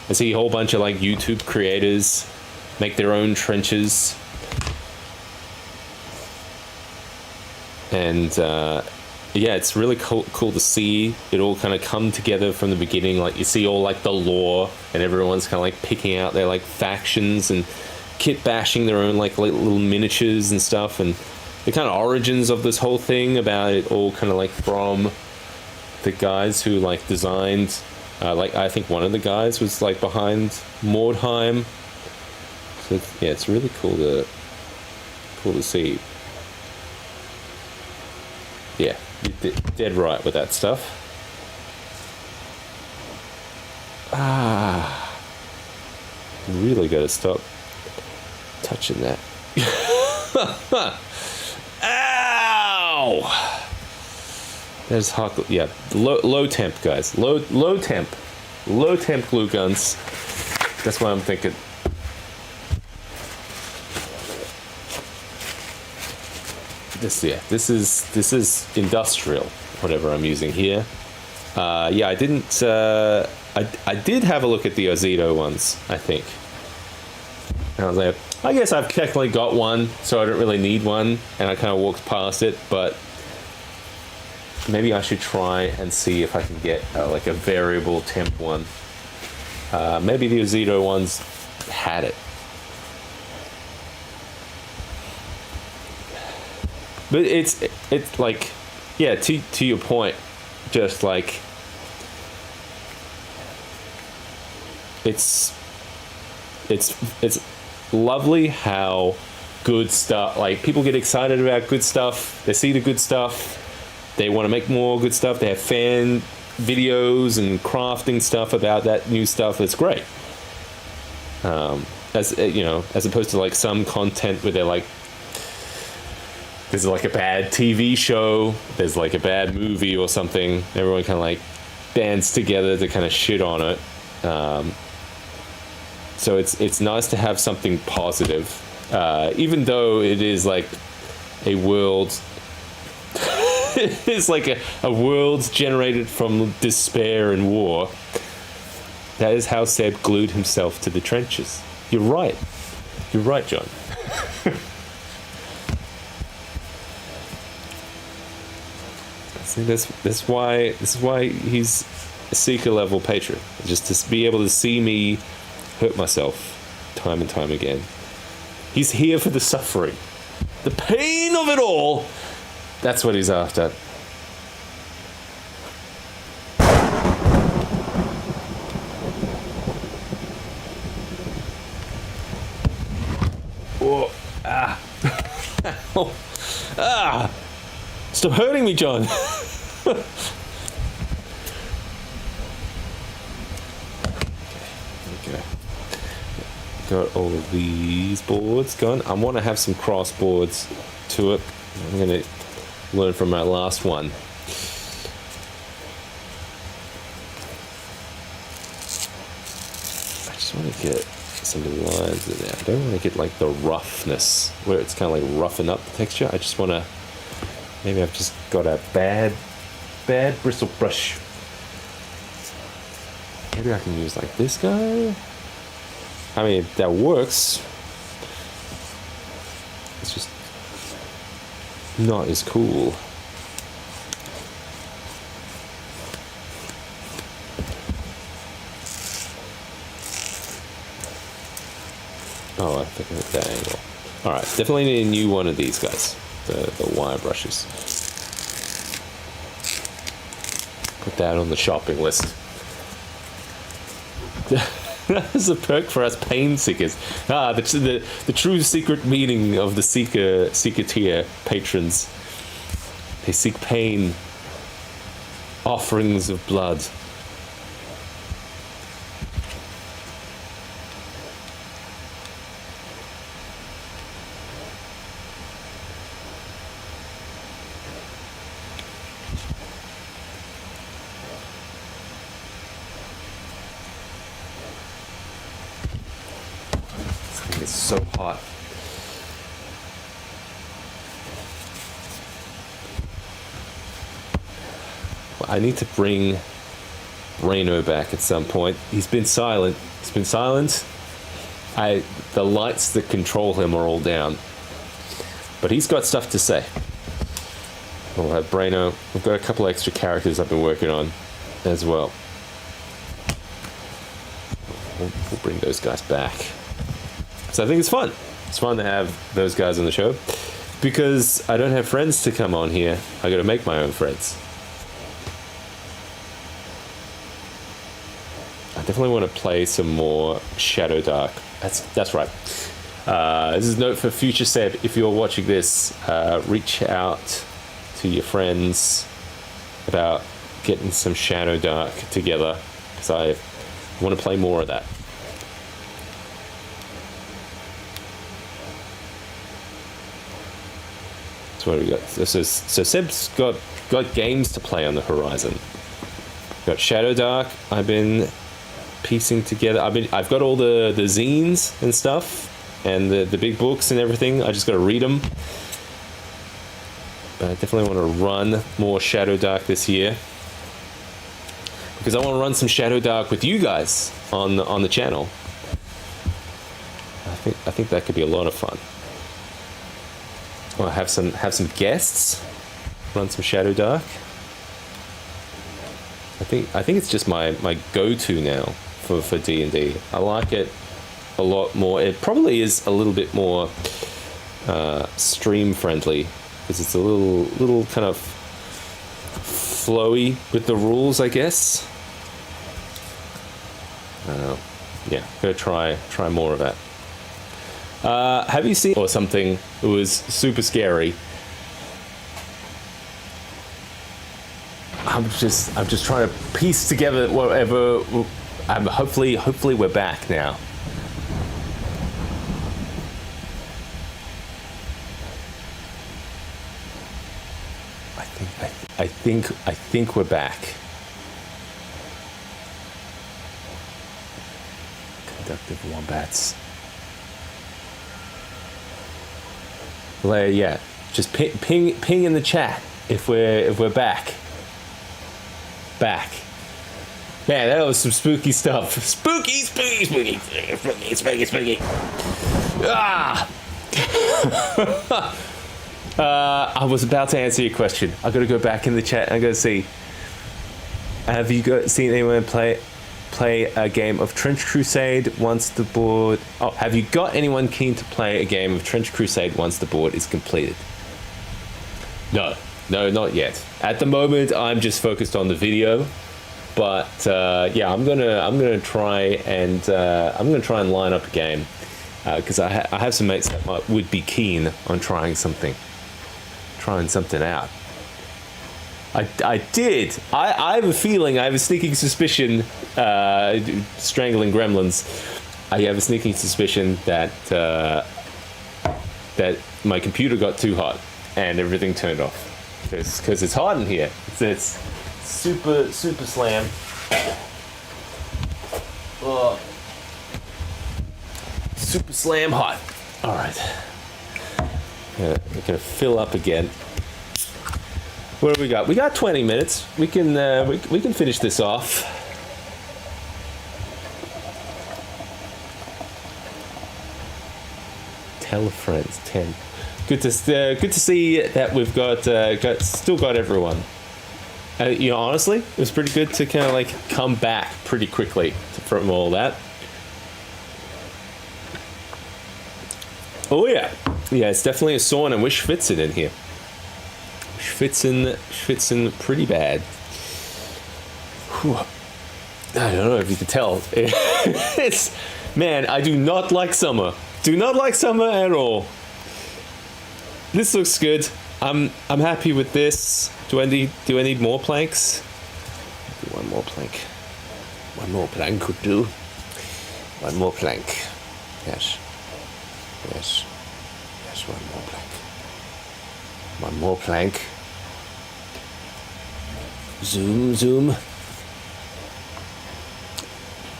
I see a whole bunch of like YouTube creators make their own trenches. And yeah, it's really cool to see it all kind of come together from the beginning. Like you see all like the lore, and everyone's kind of like picking out their like factions and kit bashing their own like little miniatures and stuff, and the kind of origins of this whole thing about it all kind of like from the guys who like designed. Like I think one of the guys was like behind Mordheim. So yeah, it's really cool to see. Yeah, you're dead right with that stuff. Really gotta stop touching that. Ow! There's hot. Yeah, low temp, guys. Low temp glue guns. That's what I'm thinking. This is industrial. Whatever I'm using here. Yeah, I didn't. I did have a look at the Ozito ones. I think. And I was like, I guess I've technically got one, so I don't really need one, and I kind of walked past it, but maybe I should try and see if I can get like a variable temp one. Maybe the Ozito ones had it. But it's like, yeah, to your point, just like, it's lovely how good stuff, like people get excited about good stuff, they see the good stuff, they want to make more good stuff, they have fan videos and crafting stuff about that new stuff. It's great. As you know, as opposed to like some content where they're like, there's like a bad TV show, there's like a bad movie or something, everyone kind of like bands together to kind of shit on it. So it's nice to have something positive, even though it is like a world. It's like a world generated from despair and war. That is how Seb glued himself to the trenches. You're right. You're right, John. See, this is why he's a Seeker level patron, just to be able to see me hurt myself time and time again. He's here for the suffering, the pain of it all. That's what he's after. Oh, ah. Oh, ah. Stop hurting me, John. Okay. Got all of these boards gone. I want to have some cross boards to it. I'm going to learn from my last one. I just want to get some lines in there. I don't want to get like the roughness where it's kind of like roughing up the texture. I just want to, maybe I've just got a bad bristle brush. Maybe I can use like this guy. I mean, that works. It's just not as cool. Oh, I think at that angle. Alright, definitely need a new one of these guys. The wire brushes. Put that on the shopping list. That is a perk for us pain seekers. The true secret meaning of the seeker tier patrons. They seek pain, offerings of blood. It's so hot. Well, I need to bring Reno back at some point. He's been silent. The lights that control him are all down. But he's got stuff to say. We'll have Braino. We've got a couple extra characters I've been working on as well. We'll bring those guys back. So I think it's fun. It's fun to have those guys on the show. Because I don't have friends to come on here, I gotta make my own friends. I definitely want to play some more Shadow Dark. That's right. This is a note for future Seb. If you're watching this, reach out to your friends about getting some Shadow Dark together, because I want to play more of that. So what do we got? So Seb's got games to play on the horizon. Got Shadow Dark. I've been piecing together. I've got all the zines and stuff, and the big books and everything. I just got to read them. But I definitely want to run more Shadow Dark this year, because I want to run some Shadow Dark with you guys on the channel. I think that could be a lot of fun. I'll have some guests, run some Shadow Dark. I think it's just my go-to now for D&D. I like it a lot more. It probably is a little bit more stream friendly, because it's a little kind of flowy with the rules, I guess. Yeah, gonna try more of that. Have you seen or something that was super scary? I'm just trying to piece together whatever. Hopefully we're back now. I think we're back. Conductive wombats. Yeah, just ping in the chat if we're back. Man, that was some spooky stuff. Spooky. Ah! I was about to answer your question. I got to go back in the chat. I got to see. Have you seen anyone play a game of Trench Crusade once the board... Oh, have you got anyone keen to play a game of Trench Crusade once the board is completed? No, not yet. At the moment, I'm just focused on the video. But yeah, I'm gonna try and line up a game, because I have some mates that would be keen on trying something out. I did. I have a feeling, I have a sneaking suspicion, strangling gremlins, I have a sneaking suspicion that that my computer got too hot and everything turned off. Because it's hot in here. It's super slam. Oh. Super slam hot. All right. We're gonna fill up again. What do we got? We got 20 minutes. We can we can finish this off. Tell a friend. 10. Good to see that we've still got everyone. You know, honestly, it was pretty good to kind of like come back pretty quickly from all that. Oh yeah, it's definitely a sauna. Wish fits it in here. Fits in pretty bad. Whew. I don't know if you can tell. Man, I do not like summer. Do not like summer at all. This looks good. I'm happy with this. Do I need more planks? One more plank. One more plank would do. One more plank. Yes. One more plank. One more plank. Zoom.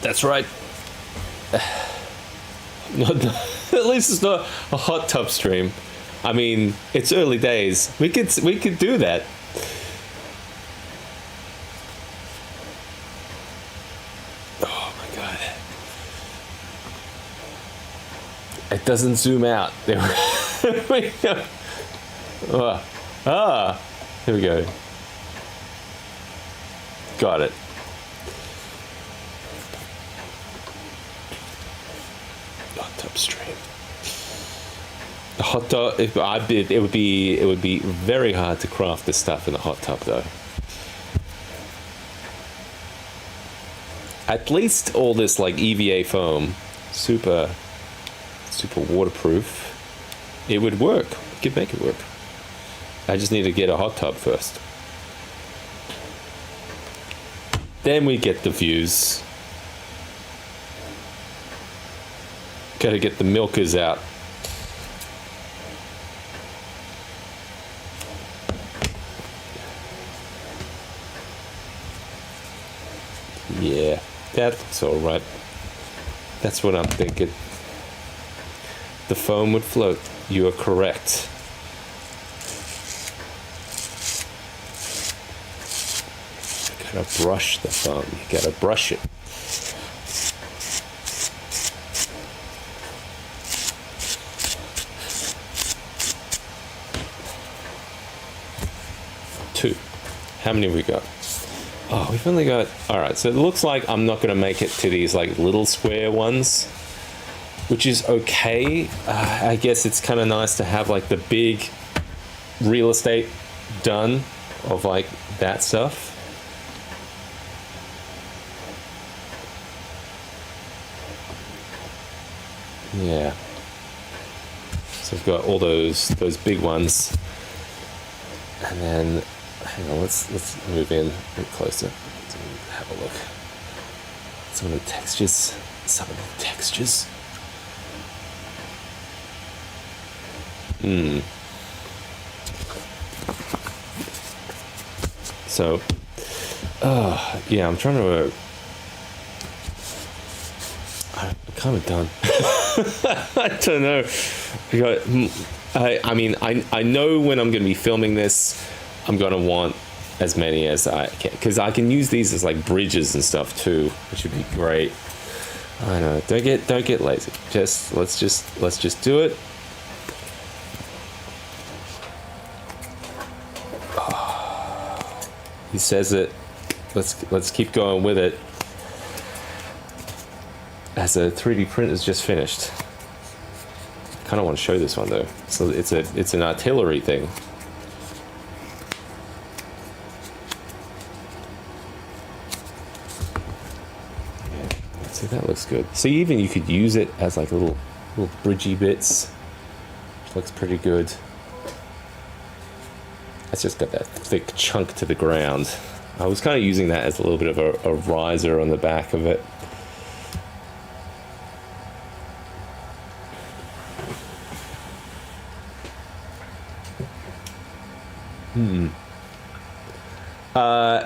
That's right. At least it's not a hot tub stream. I mean, it's early days. We could do that. Oh my god. It doesn't zoom out. There we go. Here we go. Got it. Hot tub stream. The hot tub. It would be very hard to craft this stuff in the hot tub, though. At least all this like EVA foam, super waterproof. It would work. We could make it work. I just need to get a hot tub first. Then we get the views. Gotta get the milkers out. Yeah, that looks alright. That's what I'm thinking. The foam would float. You are correct. You gotta brush the foam. You gotta brush it. Two. How many have we got? Oh, we've only got... Alright, so it looks like I'm not going to make it to these like little square ones, which is okay. I guess it's kind of nice to have like the big real estate done of like that stuff. Yeah. So I've got all those big ones. And then... Hang on, let's move in a bit closer to have a look. Some of the textures. So, yeah, I'm trying to. I'm kind of done. I don't know. I mean, I know when I'm going to be filming this. I'm gonna want as many as I can, because I can use these as like bridges and stuff too, which would be great. I know. Don't get lazy. Let's just do it. He says it. Let's keep going with it. As a 3D print is just finished. I kind of want to show this one though. So it's an artillery thing. See, that looks good. See, even you could use it as like little bridgey bits. Looks pretty good. It's just got that thick chunk to the ground. I was kind of using that as a little bit of a riser on the back of it.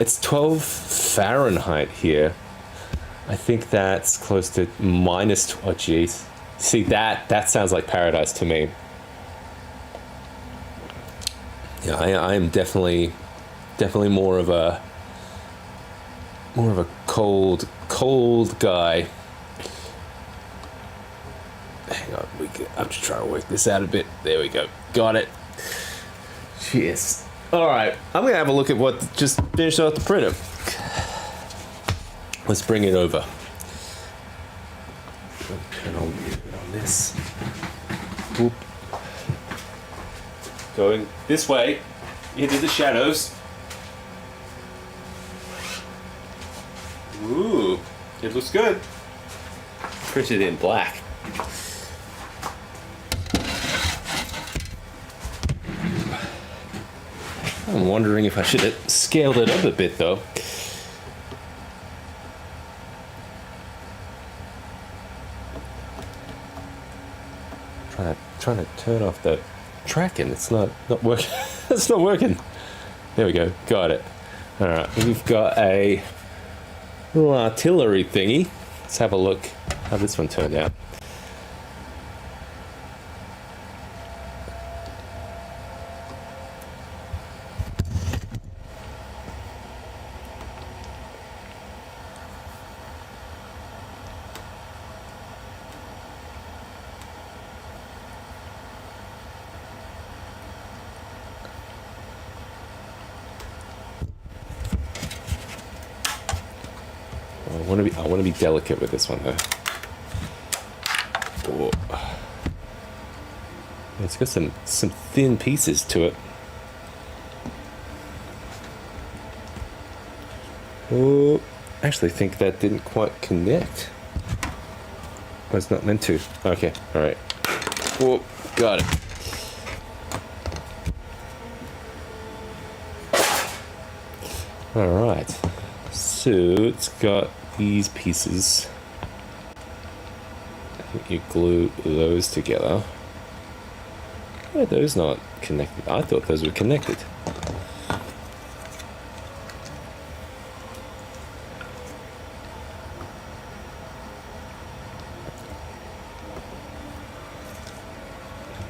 It's 12 Fahrenheit here. I think that's close to minus. Oh, geez. See, that sounds like paradise to me. Yeah, I am definitely more of a cold guy. Hang on, I'm just trying to work this out a bit. There we go. Got it. Cheers. All right, I'm gonna have a look at what just finished off the printer. Let's bring it over. Turn on this. Whoop. Going this way into the shadows. Ooh, it looks good. Printed in black. I'm wondering if I should have scaled it up a bit though. Trying to turn off the tracking. It's not working. It's not working. There we go. Got it. All right. We've got a little artillery thingy. Let's have a look how this one turned out. I want to be delicate with this one though. Oh. It's got some thin pieces to it. Oh, I actually think that didn't quite connect. Oh, it's not meant to. Okay, all right. Oh, got it. All right. So it's got these pieces. I think you glue those together. Why are those not connected? I thought those were connected.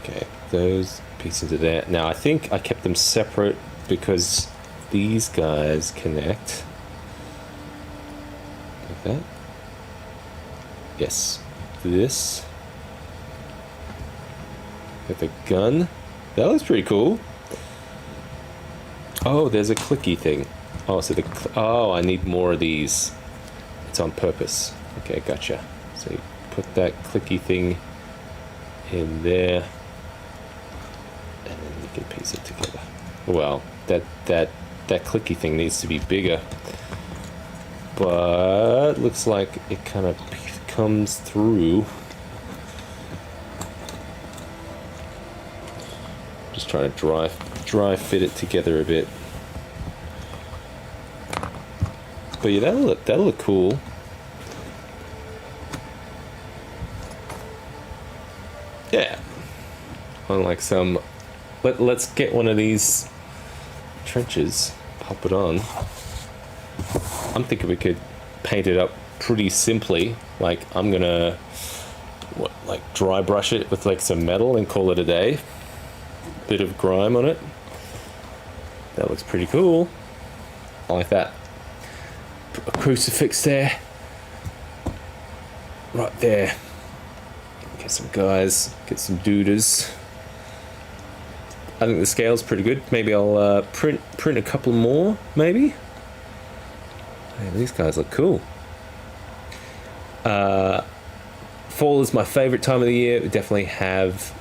Okay, those pieces are there. Now I think I kept them separate because these guys connect. Like that. Yes. This. Got the gun. That looks pretty cool. Oh, there's a clicky thing. Oh, so oh, I need more of these. It's on purpose. Okay, gotcha. So you put that clicky thing in there, and then you can piece it together. Well, that clicky thing needs to be bigger, but looks like it kind of comes through. Just trying to dry fit it together a bit. But yeah, that'll look cool. Yeah. Unlike some, let's get one of these trenches, pop it on. I'm thinking we could paint it up pretty simply. Like I'm gonna dry brush it with like some metal and call it a day. Bit of grime on it. That looks pretty cool. I like that. Put a crucifix there. Right there. Get some guys, get some dooders. I think the scale's pretty good. Maybe I'll print a couple more, maybe. Hey, these guys look cool. Fall is my favorite time of the year. We definitely have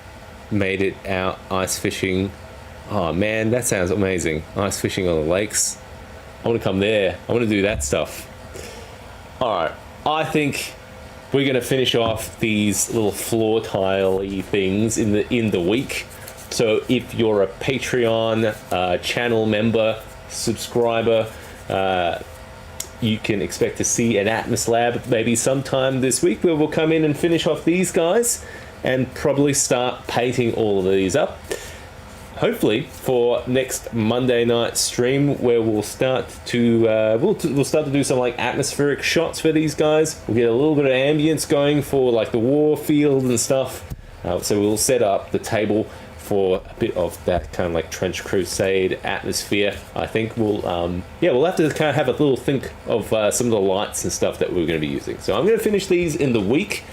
made it out ice fishing. Oh man, that sounds amazing. Ice fishing on the lakes. I want to come there. I want to do that stuff. All right, I think we're going to finish off these little floor tile-y things in the week. So if you're a Patreon channel member, subscriber, you can expect to see an Atmos Lab maybe sometime this week where we'll come in and finish off these guys and probably start painting all of these up. Hopefully for next Monday night stream where we'll start to we'll start to do some like atmospheric shots for these guys. We'll get a little bit of ambience going for like the war field and stuff. So we'll set up the table for a bit of that kind of like Trench Crusade atmosphere. I think we'll have to kind of have a little think of some of the lights and stuff that we're going to be using. So I'm going to finish these in the week,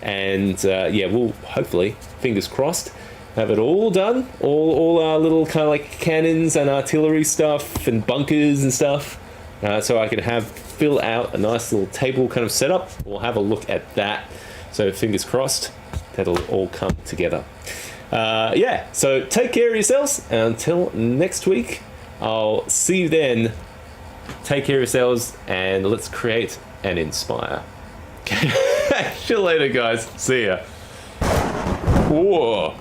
and we'll hopefully, fingers crossed, have it all done. All our little kind of like cannons and artillery stuff and bunkers and stuff. So I can fill out a nice little table kind of setup. We'll have a look at that. So fingers crossed, that'll all come together. So take care of yourselves, and until next week, I'll see you then. Take care of yourselves, and let's create and inspire. See you later, guys. See ya. Whoa.